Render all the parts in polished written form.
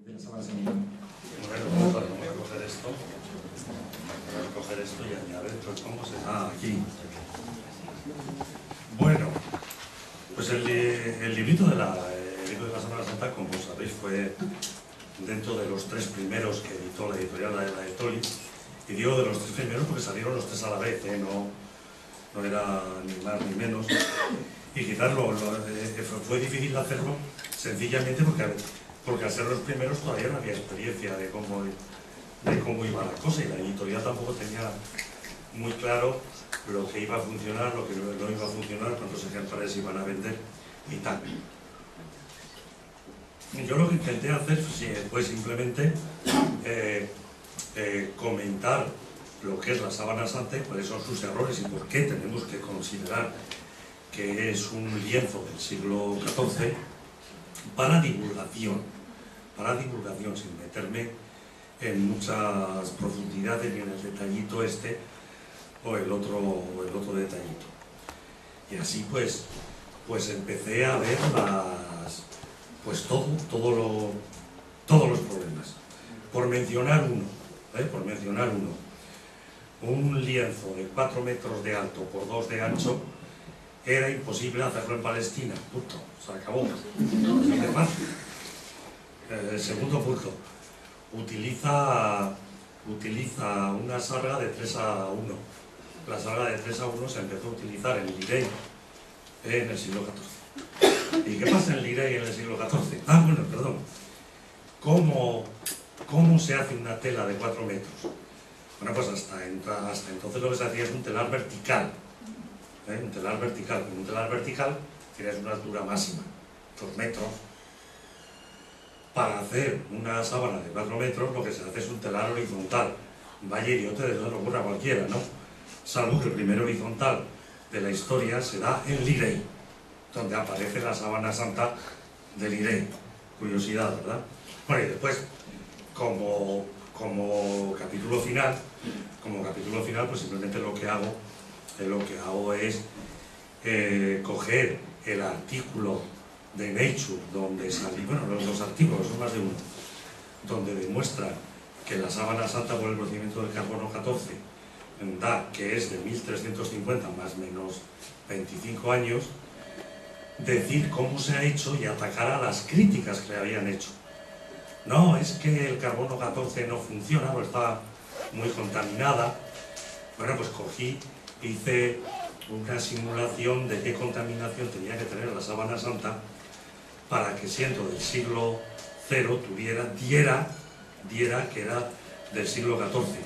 de las sábanas en Bueno, vamos a coger esto. Voy a coger esto y añadir esto. ¿Cómo se da aquí? Bueno, pues el librito de la Sábana Santa, como sabéis, fue dentro de los tres primeros que editó la editorial la de Toli. Y digo de los tres primeros porque salieron los tres a la vez, no era ni más ni menos. Y quizás fue difícil hacerlo sencillamente porque al ser los primeros todavía no había experiencia de cómo iba la cosa, y la editorial tampoco tenía muy claro lo que iba a funcionar, lo que no iba a funcionar, cuántos ejemplares iban a vender y tal. Yo lo que intenté hacer fue simplemente comentar lo que es la Sábana Santa, cuáles son sus errores y por qué tenemos que considerar que es un lienzo del siglo XIV para divulgación, sin meterme en muchas profundidades ni en el detallito este o el otro detallito. Y así pues empecé a ver todos los problemas. Por mencionar uno, un lienzo de 4 metros de alto por 2 de ancho era imposible hacerlo en Palestina, punto, se acabó. Segundo punto, utiliza una sarga de 3 a 1. La sarga de 3 a 1 se empezó a utilizar en Lirey en el siglo XIV. ¿Y qué pasa en Lirey en el siglo XIV? ¿Cómo se hace una tela de 4 metros? Bueno, pues hasta entonces lo que se hacía es un telar vertical. Un telar vertical. Con un telar vertical tienes una altura máxima, 2 metros. Para hacer una sábana de 4 metros lo que se hace es un telar horizontal. Vaya idiote, de eso no ocurre a cualquiera, ¿no? Salvo que el primer horizontal de la historia se da en Lirey, donde aparece la Sábana Santa de Lirey. Curiosidad, ¿verdad? Bueno, y después, como capítulo final, pues simplemente lo que hago es coger el artículo de Nature, donde los artículos son más de uno, donde demuestra que la Sábana Santa por el procedimiento del carbono 14 da que es de 1350 más o menos 25 años, decir cómo se ha hecho y atacar a las críticas que le habían hecho. No, es que el carbono 14 no funciona, o está muy contaminada. Bueno, pues hice una simulación de qué contaminación tenía que tener la Sábana Santa para que, siendo del siglo cero, diera que era del siglo XIV.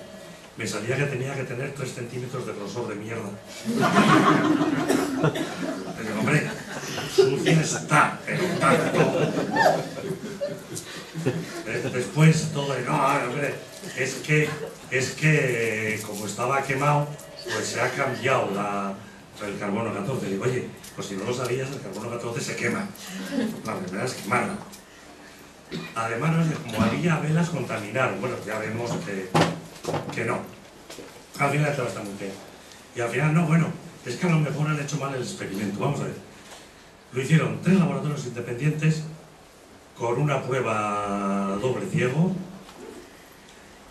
Me salía que tenía que tener 3 centímetros de grosor de mierda. Pero hombre, sucia está, pero tanto. Después todo no, hombre, es que como estaba quemado, pues se ha cambiado el carbono 14. Digo, oye, pues si no lo sabías, el carbono 14 se quema. La primera es quemarlo. Además, como había velas, contaminaron. Bueno, ya vemos que no. Al final todo está muy bien. Y al final no, bueno, es que a lo mejor han hecho mal el experimento. Vamos a ver. Lo hicieron 3 laboratorios independientes con una prueba doble ciego.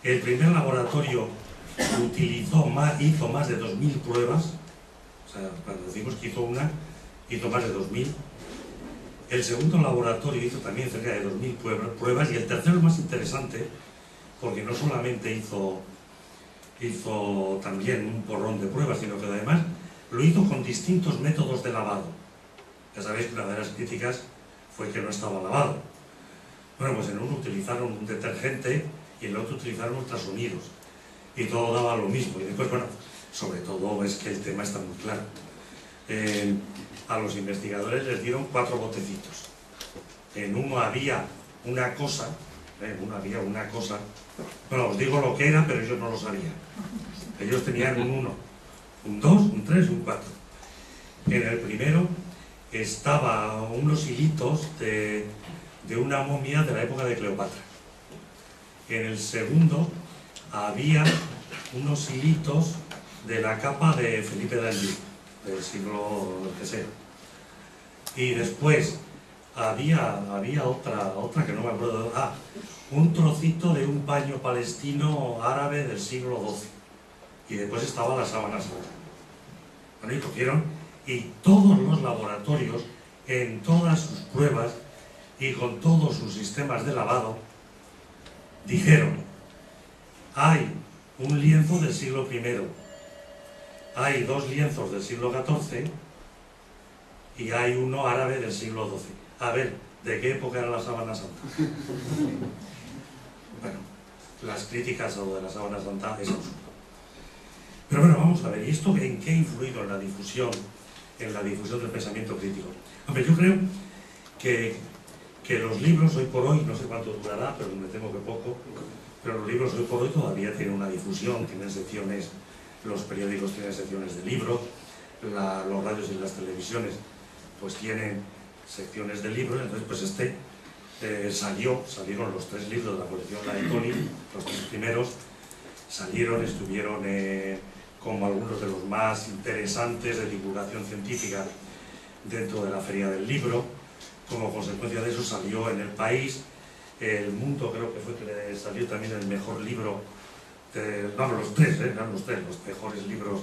El primer laboratorio hizo más de 2000 pruebas. O sea, cuando decimos que hizo más de 2000. El segundo laboratorio hizo también cerca de 2000 pruebas, y el tercero es más interesante porque no solamente hizo también un porrón de pruebas, sino que además lo hizo con distintos métodos de lavado. Ya sabéis que una de las críticas fue que no estaba lavado. Bueno, pues en uno utilizaron un detergente y en el otro utilizaron ultrasonidos, y todo daba lo mismo. Y después, bueno, sobre todo es que el tema está muy claro. A los investigadores les dieron 4 botecitos. En uno había una cosa, bueno, os digo lo que era, pero ellos no lo sabían. Ellos tenían un 1, un 2, un 3 y un 4. En el primero estaba unos hilitos de una momia de la época de Cleopatra. En el segundo había unos hilitos de la capa de Felipe d'Anjou, del siglo que sea. Y después había otra que no me acuerdo. Un trocito de un paño palestino árabe del siglo XII. Y después estaba la sábana santa. Bueno, y cogieron, y todos los laboratorios, en todas sus pruebas y con todos sus sistemas de lavado, dijeron: hay un lienzo del siglo I, hay 2 lienzos del siglo XIV y hay uno árabe del siglo XII. A ver, ¿de qué época era la sábana santa? Bueno, las críticas a lo de la sábana santa es absurdo. Pero bueno, vamos a ver, ¿y esto en qué ha influido en la difusión del pensamiento crítico? Hombre, yo creo que los libros hoy por hoy, no sé cuánto durará, pero me temo que poco, pero los libros hoy por hoy todavía tienen una difusión, tienen secciones, los periódicos tienen secciones de libros, los radios y las televisiones pues tienen secciones de libros. Entonces pues salieron los 3 libros de la colección La de Toni, los 3 primeros, estuvieron como algunos de los más interesantes de divulgación científica dentro de la Feria del Libro. Como consecuencia de eso salió en El País, El Mundo creo que fue que le salió también el mejor libro, los 3, eran los mejores libros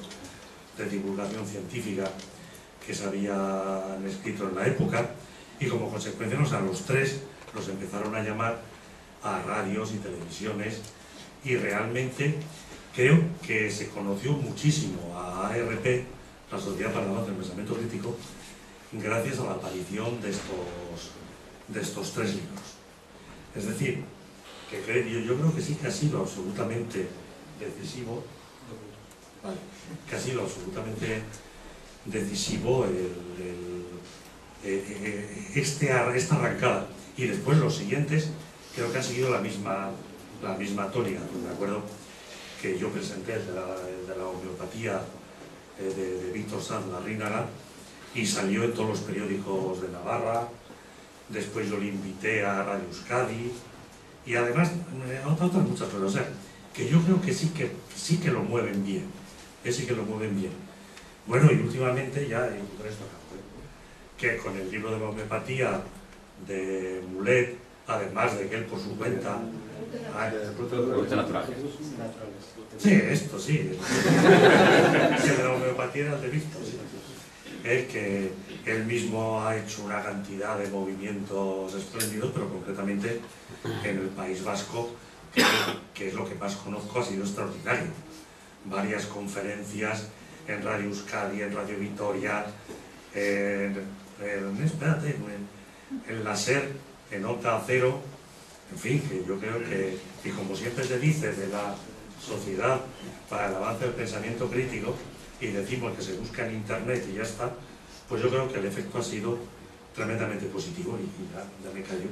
de divulgación científica que se habían escrito en la época, y como consecuencia, o sea, los 3 los empezaron a llamar a radios y televisiones, y realmente creo que se conoció muchísimo a ARP, la Sociedad para el Avance del Pensamiento Crítico, gracias a la aparición de estos 3 libros. Es decir, que yo creo que sí que ha sido absolutamente decisivo, esta arrancada, y después los siguientes creo que han seguido la misma tónica. Pues me acuerdo que yo presenté el de la homeopatía de Víctor Sanz Larrínaga, y salió en todos los periódicos de Navarra. Después yo le invité a Radio Euskadi, y además otras muchas cosas. O sea, que yo creo que sí que lo mueven bien, Bueno, y últimamente ya, que con el libro de la homeopatía de Mulet, además de que él por su cuenta... Sí, esto sí. Sí, de la homeopatía era el de Víctor, sí. Que él mismo ha hecho una cantidad de movimientos espléndidos, pero concretamente en el País Vasco, que es lo que más conozco, ha sido extraordinario. Varias conferencias en Radio Euskadi, en Radio Vitoria, en la SER, en Onda Cero, en fin, que yo creo que, y como siempre se dice de la Sociedad para el Avance del Pensamiento Crítico, y decimos que se busca en internet y ya está, pues yo creo que el efecto ha sido tremendamente positivo, y ya me callo.